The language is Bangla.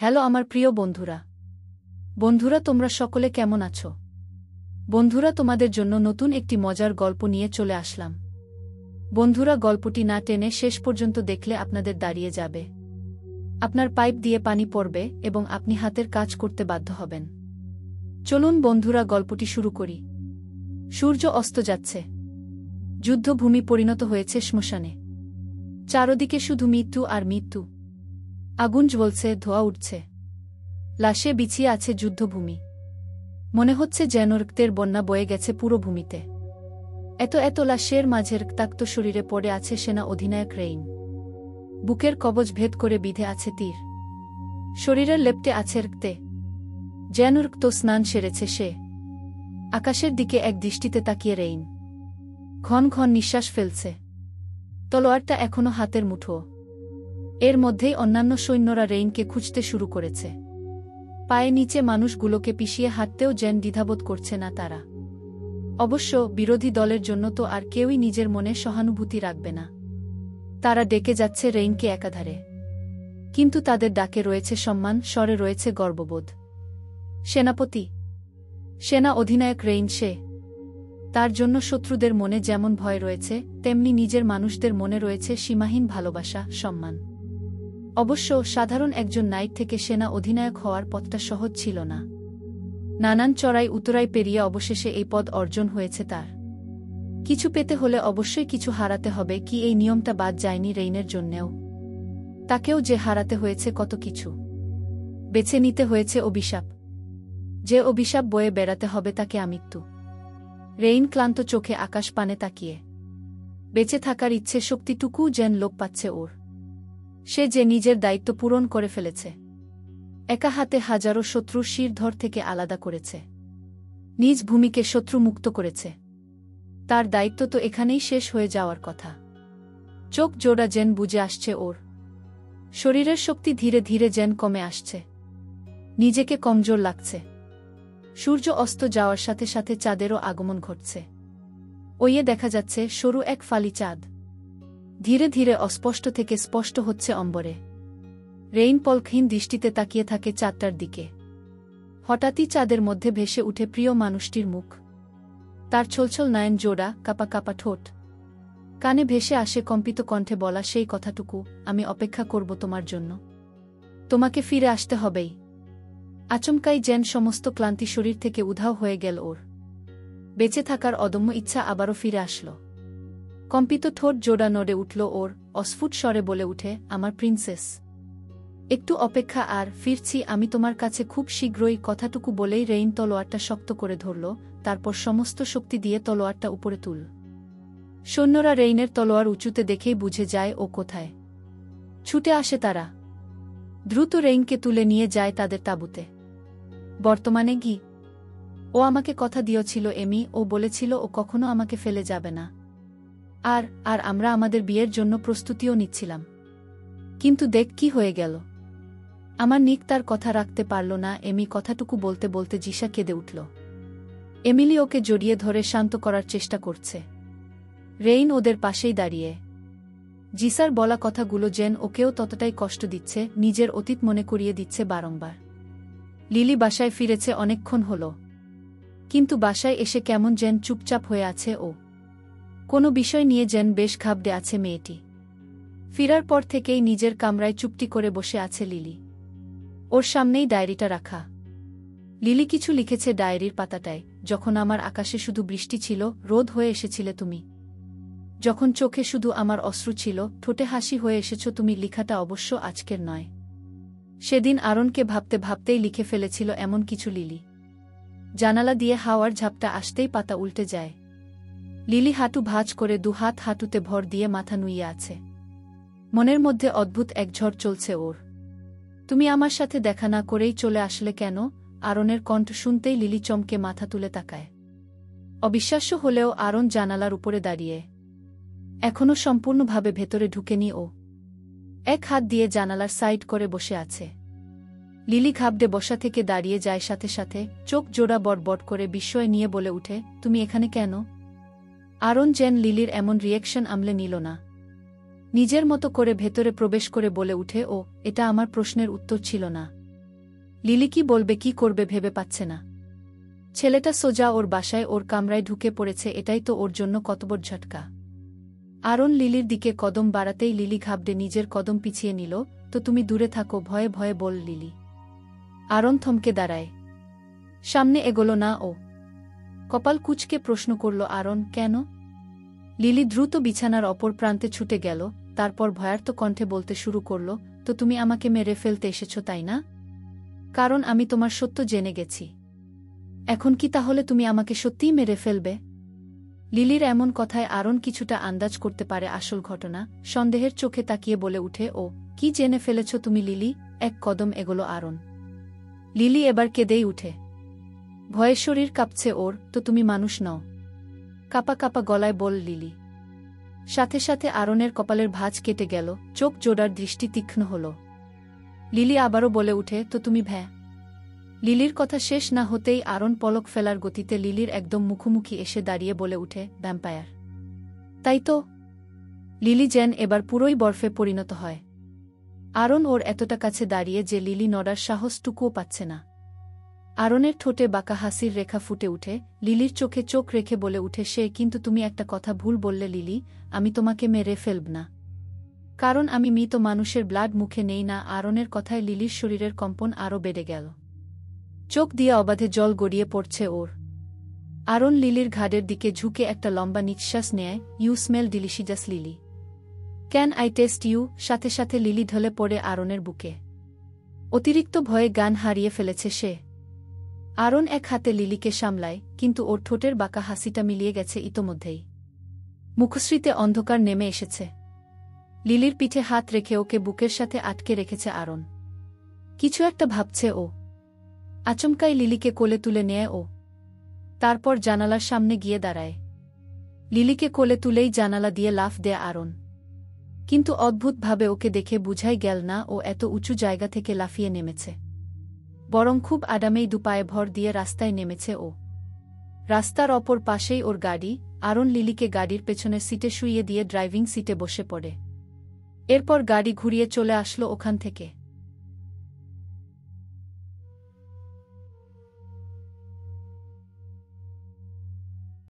হ্যালো আমার প্রিয় বন্ধুরা। বন্ধুরা তোমরা সকলে কেমন আছো? বন্ধুরা তোমাদের জন্য নতুন একটি মজার গল্প নিয়ে চলে আসলাম। বন্ধুরা গল্পটি না টেনে শেষ পর্যন্ত দেখলে আপনাদের দাঁড়িয়ে যাবে, আপনার পাইপ দিয়ে পানি পড়বে এবং আপনি হাতের কাজ করতে বাধ্য হবেন। চলুন বন্ধুরা গল্পটি শুরু করি। সূর্য অস্ত যাচ্ছে। যুদ্ধভূমি পরিণত হয়েছে শ্মশানে। চারদিকে শুধু মৃত্যু আর মৃত্যু। আগুন জ্বলছে, ধোঁয়া উঠছে। লাশে বিছিয়ে আছে যুদ্ধভূমি। মনে হচ্ছে যেন রক্তের বন্যা বয়ে গেছে পুরো ভূমিতে। এত এত লাশের মাঝে রক্তাক্ত শরীরে পড়ে আছে সেনা অধিনায়ক রেইন। বুকের কবজ ভেদ করে বিঁধে আছে তীর। শরীরের লেপ্টে আছে রক্তে, যেন রক্ত স্নান সেরেছে সে। আকাশের দিকে এক দৃষ্টিতে তাকিয়ে রেইন ঘন ঘন নিঃশ্বাস ফেলছে। তলোয়ারটা এখনো হাতের মুঠো। এর মধ্যেই অন্যান্য সৈন্যরা রেইনকে খুঁজতে শুরু করেছে। পায়ে নিচে মানুষগুলোকে পিষিয়ে হাঁটতেও যেন দ্বিধাবোধ করছে না তারা। অবশ্য বিরোধী দলের জন্য তো আর কেউই নিজের মনে সহানুভূতি রাখবে না। তারা ডেকে যাচ্ছে রেইনকে একাধারে, কিন্তু তাদের ডাকে রয়েছে সম্মান, স্বরে রয়েছে গর্ববোধ। সেনাপতি, সেনা অধিনায়ক রেইন সে। তার জন্য শত্রুদের মনে যেমন ভয় রয়েছে, তেমনি নিজের মানুষদের মনে রয়েছে সীমাহীন ভালোবাসা, সম্মান। অবশ্য সাধারণ একজন নাইট থেকে সেনা অধিনায়ক হওয়ার পথটা সহজ ছিল না। নানান চড়াই উতরাই পেরিয়ে অবশেষে এই পদ অর্জন হয়েছে তার। কিছু পেতে হলে অবশ্যই কিছু হারাতে হবে, কি এই নিয়মটা বাদ যায়নি রেইনের জন্যেও? তাকেও যে হারাতে হয়েছে কত কিছু। বেছে নিতে হয়েছে অভিশাপ। যে অভিশাপ বয়ে বেড়াতে হবে তাকে আমৃত্যু। রেইন ক্লান্ত চোখে আকাশ পানে তাকিয়ে। বেঁচে থাকার ইচ্ছে শক্তিটুকুও যেন লোপ পাচ্ছে ওর। সে যে নিজের দায়িত্ব পূরণ করে ফেলেছে। একা হাতে হাজারো শত্রুর শিরধর থেকে আলাদা করেছে। নিজ ভূমিকে শত্রুমুক্ত করেছে। তার দায়িত্ব তো এখানেই শেষ হয়ে যাওয়ার কথা। চোখ জোড়া যেন বুঝে আসছে ওর। শরীরের শক্তি ধীরে ধীরে যেন কমে আসছে। নিজেকে কমজোর লাগছে। সূর্য অস্ত যাওয়ার সাথে সাথে চাঁদেরও আগমন ঘটছে। ওইয়ে দেখা যাচ্ছে সরু এক ফালি চাঁদ। ধীরে ধীরে অস্পষ্ট থেকে স্পষ্ট হচ্ছে অম্বরে। রেইন পলকহীন দৃষ্টিতে তাকিয়ে থাকে চাঁদটার দিকে। হঠাৎই চাঁদের মধ্যে ভেসে উঠে প্রিয় মানুষটির মুখ। তার ছলছল নয়ন জোড়া, কাপা কাপা ঠোঁট। কানে ভেসে আসে কম্পিত কণ্ঠে বলা সেই কথাটুকু, আমি অপেক্ষা করব তোমার জন্য। তোমাকে ফিরে আসতে হবেই। আচমকাই যেন সমস্ত ক্লান্তি শরীর থেকে উধাও হয়ে গেল ওর। বেঁচে থাকার অদম্য ইচ্ছা আবারও ফিরে আসল। কম্পিত ঠোঁট জোড়া নড়ে উঠল ওর, অস্ফুট স্বরে বলে উঠে, আমার প্রিন্সেস। একটু অপেক্ষা আর ফিরছি আমি তোমার কাছে খুব শীঘ্রই। কথাটুকু বলেই রেইন তলোয়ারটা শক্ত করে ধরল, তারপর সমস্ত শক্তি দিয়ে তলোয়ারটা উপরে তুল। সৈন্যরা রেইনের তলোয়ার উঁচুতে দেখেই বুঝে যায় ও কোথায়। ছুটে আসে তারা। দ্রুত রেইনকে তুলে নিয়ে যায় তাদের তাঁবুতে। বর্তমানে কি? ও আমাকে কথা দিয়েছিল এমি, ও বলেছিল ও কখনো আমাকে ফেলে যাবে না। আর আর আমরা আমাদের বিয়ের জন্য প্রস্তুতিও নিচ্ছিলাম। কিন্তু দেখ কি হয়ে গেল। আমার নিক তার কথা রাখতে পারল না। এমি কথাটুকু বলতে বলতে জিসা কেঁদে উঠল। এমিলি ওকে জড়িয়ে ধরে শান্ত করার চেষ্টা করছে। রেইন ওদের পাশেই দাঁড়িয়ে। জিসার বলা কথাগুলো যেন ওকেও ততটাই কষ্ট দিচ্ছে, নিজের অতীত মনে করিয়ে দিচ্ছে বারংবার। লিলি বাসায় ফিরেছে অনেকক্ষণ হল, কিন্তু বাসায় এসে কেমন যেন চুপচাপ হয়ে আছে ও। কোনো বিষয় নিয়ে যেন বেশ ঘাবড়ে আছে মেয়েটি। ফিরার পর থেকেই নিজের কামরায় চুপটি করে বসে আছে লিলি। ওর সামনেই ডায়েরিটা রাখা। লিলি কিছু লিখেছে ডায়েরির পাতাটায়। যখন আমার আকাশে শুধু বৃষ্টি ছিল, রোদ হয়ে এসেছিলে তুমি। যখন চোখে শুধু আমার অশ্রু ছিল, ঠোঁটে হাসি হয়ে এসেছ তুমি। লেখাটা অবশ্য আজকের নয়। সেদিন আরনকে ভাবতে ভাবতেই লিখে ফেলেছিল এমন কিছু লিলি। জানালা দিয়ে হাওয়ার ঝাপটা আসতেই পাতা উল্টে যায়। লিলি হাঁটু ভাঁজ করে দুহাত হাঁটুতে ভর দিয়ে মাথা নুইয়ে আছে। মনের মধ্যে অদ্ভুত এক ঝড় চলছে ওর। তুমি আমার সাথে দেখা না করেই চলে আসলে কেন? আরনের কণ্ঠ শুনতেই লিলি চমকে মাথা তুলে তাকায়। অবিশ্বাস্য হলেও আরন জানালার উপরে দাঁড়িয়ে। এখনও সম্পূর্ণভাবে ভেতরে ঢুকেনি ও। এক হাত দিয়ে জানালার সাইড করে বসে আছে। লিলি ঘাবড়ে বসা থেকে দাঁড়িয়ে যায়, সাথে সাথে চোখ জোড়া বড়বড় করে বিস্ময় নিয়ে বলে উঠে, তুমি এখানে কেন? আরন যেন লিলির এমন রিয়েকশন আমলে নিল না। নিজের মতো করে ভেতরে প্রবেশ করে বলে উঠে, ও এটা আমার প্রশ্নের উত্তর ছিল না। লিলি কি বলবে কি করবে ভেবে পাচ্ছে না। ছেলেটা সোজা ওর বাসায় ওর কামরায় ঢুকে পড়েছে, এটাই তো ওর জন্য কত বড় ঝটকা। আরন লিলির দিকে কদম বাড়াতেই লিলি ঘাবড়ে নিজের কদম পিছিয়ে নিল। তো তুমি দূরে থাকো, ভয়ে ভয়ে বল লিলি। আরন থমকে দাঁড়ায়, সামনে এগোলো না ও। কপাল কুঁচকে প্রশ্ন করল, আরন কেন? লিলি দ্রুত বিছানার অপর প্রান্তে ছুটে গেল, তারপর ভয়ার্ত কণ্ঠে বলতে শুরু করল, তো তুমি আমাকে মেরে ফেলতে এসেছ তাই না? কারণ আমি তোমার সত্য জেনে গেছি। এখন কি তাহলে তুমি আমাকে সত্যিই মেরে ফেলবে? লিলির এমন কথায় আরন কিছুটা আন্দাজ করতে পারে আসল ঘটনা। সন্দেহের চোখে তাকিয়ে বলে উঠে, ও কি জেনে ফেলেছ তুমি লিলি? এক কদম এগোলো আরন। লিলি এবার কেঁদেই উঠে, ভয়ে শরীর কাঁপছে ওর। তো তুমি মানুষ নও? কাপা কাপা গলায় বল লিলি। সাথে সাথে আরনের কপালের ভাঁজ কেটে গেল, চোখ জোড়ার দৃষ্টি তীক্ষ্ণ হল। লিলি আবারও বলে উঠে, তো তুমি ভ্যা। লিলির কথা শেষ না হতেই আরন পলক ফেলার গতিতে লিলির একদম মুখোমুখি এসে দাঁড়িয়ে বলে উঠে, ভ্যাম্পায়ার। তাই তো। লিলি যেন এবার পুরোই বরফে পরিণত হয়। আরন ওর এতটা কাছে দাঁড়িয়ে যে লিলি নড়ার সাহসটুকুও পাচ্ছে না। আরনের ঠোঁটে বাঁকা হাসির রেখা ফুটে উঠে, লিলির চোখে চোখ রেখে বলে উঠে সে, কিন্তু তুমি একটা কথা ভুল বললে লিলি, আমি তোমাকে মেরে ফেলব না। কারণ আমি মৃত মানুষের ব্লাড মুখে নেই না। আরনের কথায় লিলির শরীরের কম্পন আরও বেড়ে গেল। চোখ দিয়ে অবাধে জল গড়িয়ে পড়ছে ওর। আরন লিলির ঘাড়ের দিকে ঝুঁকে একটা লম্বা নিঃশ্বাস নেয়, you smell delicious Lily, can I taste you? সাথে সাথে লিলি ঢলে পড়ে আরনের বুকে। অতিরিক্ত ভয়ে জ্ঞান হারিয়ে ফেলেছে সে। আরন এক হাতে লিলিকে সামলায়, কিন্তু ওর ঠোঁটের বাঁকা হাসিটা মিলিয়ে গেছে ইতোমধ্যেই। মুখশ্রীতে অন্ধকার নেমে এসেছে। লিলির পিঠে হাত রেখে ওকে বুকের সাথে আটকে রেখেছে আরন। কিছু একটা ভাবছে ও। আচমকাই লিলিকে কোলে তুলে নেয় ও। তারপর জানালার সামনে গিয়ে দাঁড়ায়। লিলিকে কোলে তুলেই জানালা দিয়ে লাফ দেয় আরন। কিন্তু অদ্ভুতভাবে ওকে দেখে বুঝাই গেল না ও এত উঁচু জায়গা থেকে লাফিয়ে নেমেছে। বরং খুব আরামেই দুপায়ে ভর দিয়ে রাস্তায় নেমেছে ও। রাস্তার অপর পাশেই ওর গাড়ি। আরন লিলিকে গাড়ির পেছনের সিটে শুইয়ে দিয়ে ড্রাইভিং সিটে বসে পড়ে। এরপর গাড়ি ঘুরিয়ে চলে আসলো ওখান থেকে।